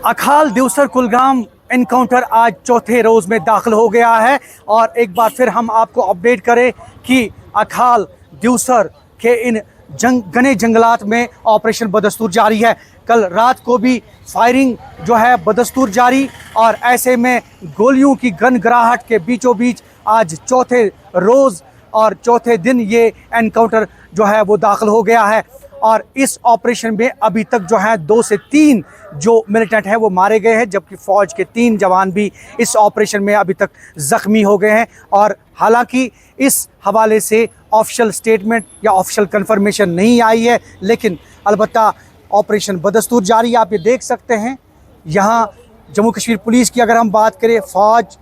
Akhal दिवसर Kulgam encounter आज चौथे रोज़ में दाखिल हो गया है और एक बार फिर हम आपको अपडेट करें कि अखाल दिवसर के इन घने जंगलात में ऑपरेशन बदस्तूर जारी है। कल रात को भी फायरिंग जो है बदस्तूर जारी और ऐसे में गोलियों की गनगराहट के बीचों बीच आज चौथे रोज़ और चौथे दिन ये एनकाउंटर जो है वो दाखिल हो गया है। और इस ऑपरेशन में अभी तक जो है 2 से 3 जो मिलिटेंट हैं वो मारे गए हैं, जबकि फ़ौज के 3 जवान भी इस ऑपरेशन में अभी तक ज़ख्मी हो गए हैं। और हालांकि इस हवाले से ऑफिशियल स्टेटमेंट या ऑफिशियल कंफर्मेशन नहीं आई है, लेकिन अलबत्ता ऑपरेशन बदस्तूर जारी। आप ये देख सकते हैं यहाँ जम्मू कश्मीर पुलिस की अगर हम बात करें, फ़ौज,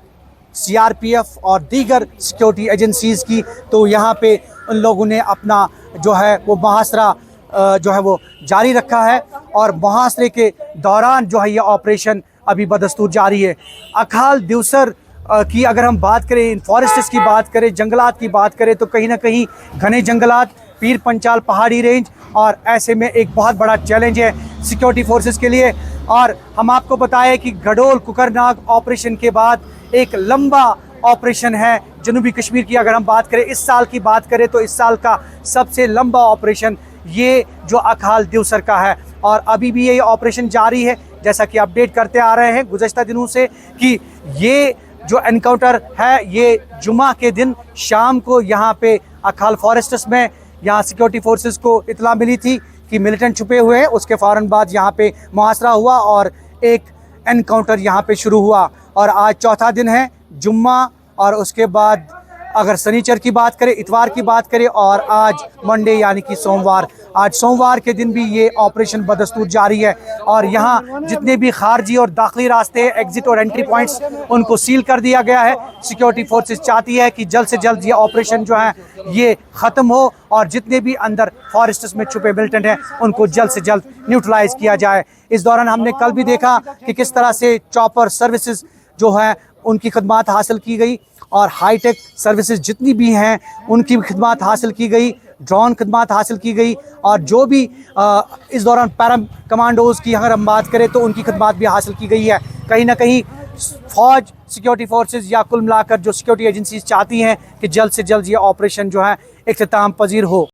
CRPF और दीगर सिक्योरिटी एजेंसीज़ की, तो यहाँ पे उन लोगों ने अपना जो है वो मुहासरा जो है वो जारी रखा है और मुहासरे के दौरान जो है ये ऑपरेशन अभी बदस्तूर जारी है। अखाल दिवसर की अगर हम बात करें, इन फॉरेस्ट्स की बात करें, जंगलात की बात करें, तो कहीं ना कहीं घने जंगलात, पीर पंचाल पहाड़ी रेंज, और ऐसे में एक बहुत बड़ा चैलेंज है सिक्योरिटी फोर्सेस के लिए। और हम आपको बताएं कि गडोल कुकरनाग ऑपरेशन के बाद एक लंबा ऑपरेशन है जनूबी कश्मीर की। अगर हम बात करें, इस साल की बात करें, तो इस साल का सबसे लंबा ऑपरेशन ये जो अखाल दिवसर का है और अभी भी ये ऑपरेशन जारी है। जैसा कि अपडेट करते आ रहे हैं गुज़श्ता दिनों से कि ये जो एनकाउंटर है ये जुमा के दिन शाम को यहाँ पे अखाल फॉरेस्ट्स में यहाँ सिक्योरिटी फोर्सेस को इतला मिली थी कि मिलिटेंट छुपे हुए हैं। उसके फ़ौरन बाद यहाँ पे मुहासरा हुआ और एक एनकाउंटर यहाँ पे शुरू हुआ और आज चौथा दिन है जुम्मा, और उसके बाद अगर शनिचर की बात करें, इतवार की बात करें, और आज मंडे यानी कि सोमवार, आज सोमवार के दिन भी ये ऑपरेशन बदस्तूर जारी है। और यहाँ जितने भी खारजी और दाखिली रास्ते हैं, एग्जिट और एंट्री पॉइंट्स, उनको सील कर दिया गया है। सिक्योरिटी फोर्सेस चाहती है कि जल्द से जल्द ये ऑपरेशन जो है ये ख़त्म हो और जितने भी अंदर फॉरेस्ट्स में छुपे मिलिटेंट हैं उनको जल्द से जल्द न्यूट्रलाइज किया जाए। इस दौरान हमने कल भी देखा कि किस तरह से चॉपर सर्विसेज जो है उनकी खदमात हासिल की गई और हाईटेक सर्विसेज जितनी भी हैं उनकी खदमात हासिल की गई, ड्रोन खदमात हासिल की गई, और जो भी इस दौरान पैरा कमांडोज़ की अगर हम बात करें तो उनकी खदमात भी हासिल की गई है। कहीं ना कहीं फ़ौज, सिक्योरिटी फोर्सेस या कुल मिलाकर जो सिक्योरिटी एजेंसीज चाहती हैं कि जल्द से जल्द ये ऑपरेशन जो है इख्तिताम पजीर हो।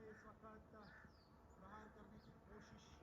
इस वक्त प्रहार करने की कोशिश